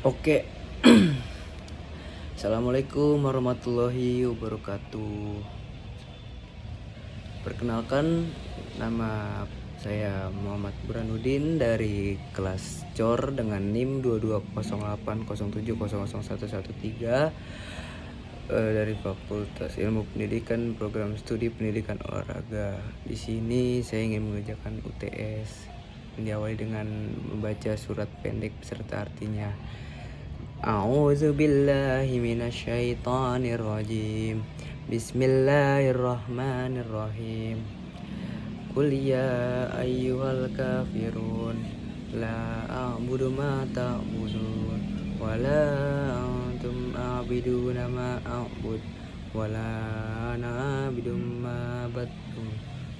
Oke. Assalamualaikum warahmatullahi wabarakatuh. Perkenalkan, nama saya Muhammad Burhanuddin dari kelas COR dengan NIM 220807001113 dari Fakultas Ilmu Pendidikan Program Studi Pendidikan Olahraga. Di sini saya ingin mengerjakan UTS. Diawali dengan membaca surat pendek beserta artinya. A'udzu billahi minasyaitonir rajim. Bismillahirrahmanirrahim. Qul ya ayyuhal kafirun la a'budu ma ta'budun wa la antum a'biduna ma a'bud wa la ana a'budu ma battum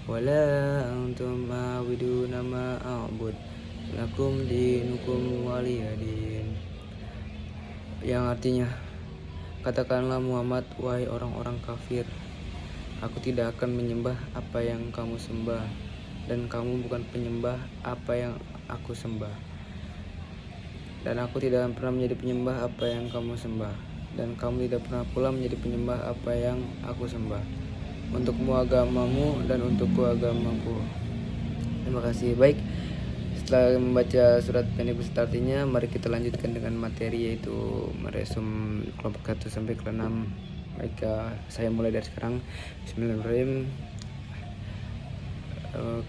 wa la antum a'biduna ma a'bud lakum dinukum waliyadin. Yang artinya, katakanlah Muhammad, wahai orang-orang kafir, aku tidak akan menyembah apa yang kamu sembah, dan kamu bukan penyembah apa yang aku sembah. Dan aku tidak pernah menjadi penyembah apa yang kamu sembah, dan kamu tidak pernah pula menjadi penyembah apa yang aku sembah. Untukmu agamamu dan untukku agamaku. Terima kasih. Baik, setelah membaca surat pendek beserta artinya, mari kita lanjutkan dengan materi, yaitu meresum kelompok 1 sampai kelas 6. Baik, saya mulai dari sekarang. Bismillahirrahmanirrahim.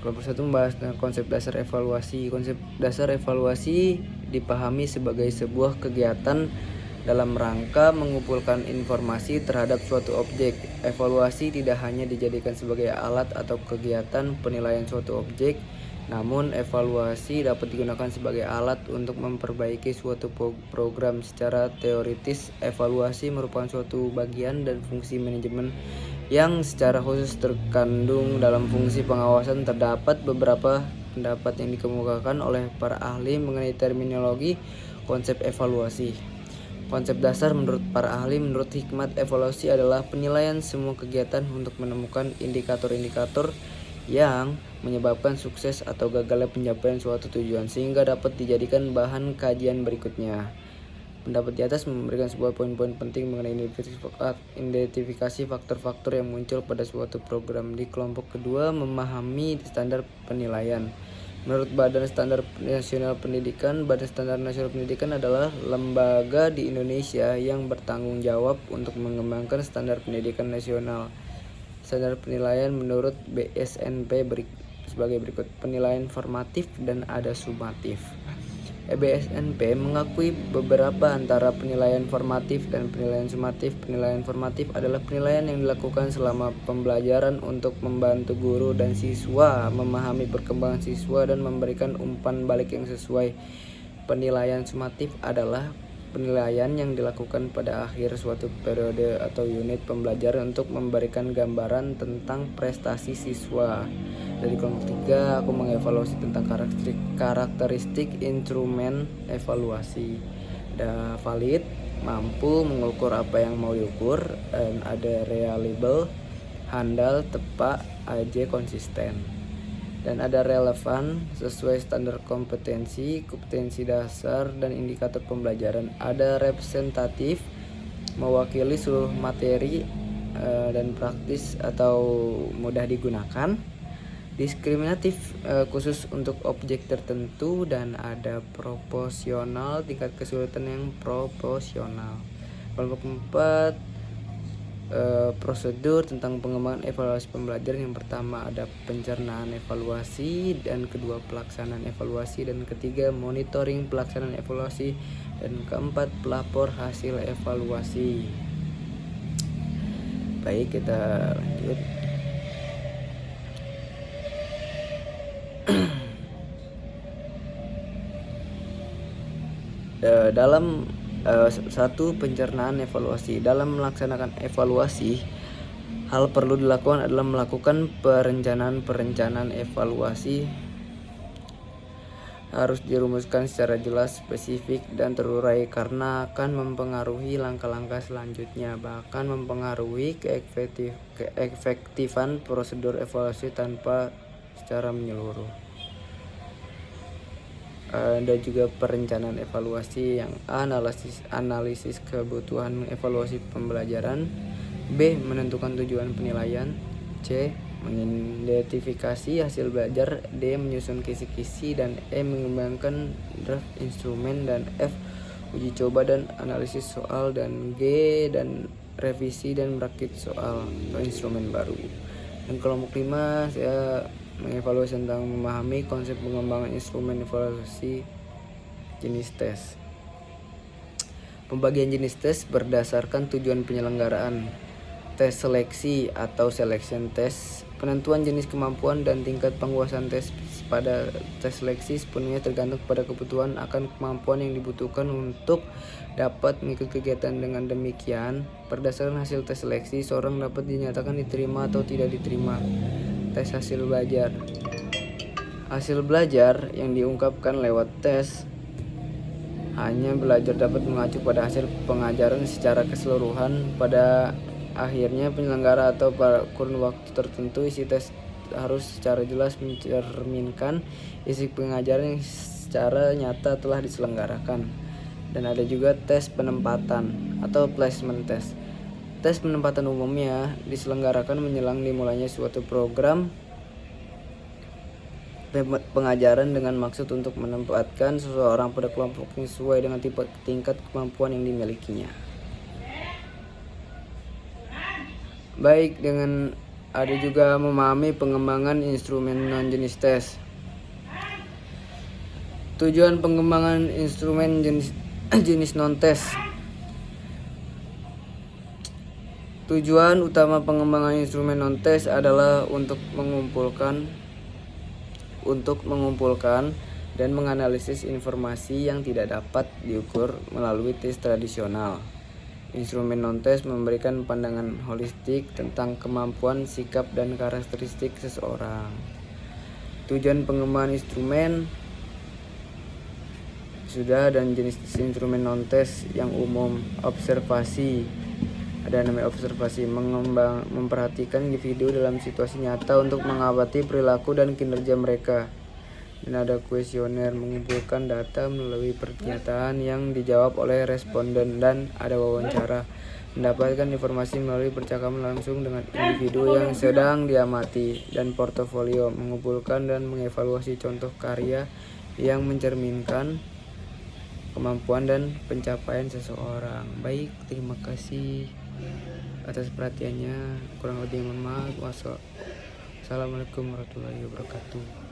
Kelompok 1 membahas konsep dasar evaluasi. Konsep dasar evaluasi dipahami sebagai sebuah kegiatan dalam rangka mengumpulkan informasi terhadap suatu objek. Evaluasi tidak hanya dijadikan sebagai alat atau kegiatan penilaian suatu objek, namun evaluasi dapat digunakan sebagai alat untuk memperbaiki suatu program. Secara teoritis, evaluasi merupakan suatu bagian dan fungsi manajemen yang secara khusus terkandung dalam fungsi pengawasan. Terdapat beberapa pendapat yang dikemukakan oleh para ahli mengenai terminologi konsep evaluasi. Konsep dasar menurut para ahli, menurut hikmat evaluasi adalah penilaian semua kegiatan untuk menemukan indikator-indikator yang menyebabkan sukses atau gagalnya pencapaian suatu tujuan, sehingga dapat dijadikan bahan kajian berikutnya. Pendapat di atas memberikan sebuah poin-poin penting mengenai identifikasi faktor-faktor yang muncul pada suatu program. Di kelompok kedua, memahami standar penilaian. Menurut Badan Standar Nasional Pendidikan, Badan Standar Nasional Pendidikan adalah lembaga di Indonesia yang bertanggung jawab untuk mengembangkan standar pendidikan nasional. Standar penilaian menurut BSNP sebagai berikut: penilaian formatif dan ada sumatif. BSNP mengakui beberapa antara penilaian formatif dan penilaian sumatif. Penilaian formatif adalah penilaian yang dilakukan selama pembelajaran untuk membantu guru dan siswa memahami perkembangan siswa dan memberikan umpan balik yang sesuai. Penilaian sumatif adalah penilaian yang dilakukan pada akhir suatu periode atau unit pembelajaran untuk memberikan gambaran tentang prestasi siswa. Dari kelompok 3, aku mengevaluasi tentang karakteristik instrumen evaluasi. Ada valid, mampu mengukur apa yang mau diukur, dan ada reliable, handal, tepat, konsisten. Dan ada relevan, sesuai standar kompetensi dasar dan indikator pembelajaran. Ada representatif, mewakili seluruh materi dan praktis atau mudah digunakan. Diskriminatif, khusus untuk objek tertentu. Dan ada proporsional, tingkat kesulitan yang proporsional. Kelompok 4, prosedur tentang pengembangan evaluasi pembelajaran. Yang pertama ada pencernaan evaluasi, dan kedua pelaksanaan evaluasi, dan ketiga monitoring pelaksanaan evaluasi, dan keempat pelapor hasil evaluasi. Baik, kita lanjut. Dalam satu, pencernaan evaluasi. Dalam melaksanakan evaluasi, hal perlu dilakukan adalah melakukan perencanaan evaluasi. Harus dirumuskan secara jelas, spesifik, dan terurai karena akan mempengaruhi langkah-langkah selanjutnya, bahkan mempengaruhi keefektifan prosedur evaluasi tanpa secara menyeluruh. Ada juga perencanaan evaluasi yang analisis kebutuhan evaluasi pembelajaran. B. Menentukan tujuan penilaian. C. Mengidentifikasi hasil belajar. D. Menyusun kisi-kisi. Dan E. Mengembangkan draft instrumen. Dan F. Uji coba dan analisis soal. Dan G. Dan revisi dan merakit soal atau instrumen baru. Dan kelompok 5 saya mengevaluasi tentang memahami konsep pengembangan instrumen evaluasi jenis tes. Pembagian jenis tes berdasarkan tujuan penyelenggaraan. Tes seleksi atau selection test. Penentuan jenis kemampuan dan tingkat penguasaan tes pada tes seleksi sepenuhnya tergantung pada kebutuhan akan kemampuan yang dibutuhkan untuk dapat mengikuti kegiatan. Dengan demikian, berdasarkan hasil tes seleksi, seorang dapat dinyatakan diterima atau tidak diterima. Tes hasil belajar. Hasil belajar yang diungkapkan lewat tes hanya belajar dapat mengacu pada hasil pengajaran secara keseluruhan. Pada akhirnya penyelenggara atau pada kurun waktu tertentu, isi tes harus secara jelas mencerminkan isi pengajaran yang secara nyata telah diselenggarakan. Dan ada juga tes penempatan atau placement test. Tes penempatan umumnya diselenggarakan menjelang dimulainya suatu program pengajaran dengan maksud untuk menempatkan seseorang pada kelompok yang sesuai dengan tingkat kemampuan yang dimilikinya. Baik, dengan ada juga memahami pengembangan instrumen non-jenis tes. Tujuan pengembangan instrumen jenis non-tes. Tujuan utama pengembangan instrumen non-tes adalah untuk mengumpulkan dan menganalisis informasi yang tidak dapat diukur melalui tes tradisional. Instrumen non-tes memberikan pandangan holistik tentang kemampuan, sikap, dan karakteristik seseorang. Tujuan pengembangan instrumen sudah, dan jenis instrumen non-tes yang umum. Observasi. Ada namanya observasi, memperhatikan individu dalam situasi nyata untuk mengamati perilaku dan kinerja mereka. Dan ada kuesioner, mengumpulkan data melalui pernyataan yang dijawab oleh responden. Dan ada wawancara, mendapatkan informasi melalui percakapan langsung dengan individu yang sedang diamati. Dan portofolio, mengumpulkan dan mengevaluasi contoh karya yang mencerminkan kemampuan dan pencapaian seseorang. Baik, terima kasih atas perhatiannya. Kurang lebih mohon maaf. Wassalamualaikum warahmatullahi wabarakatuh.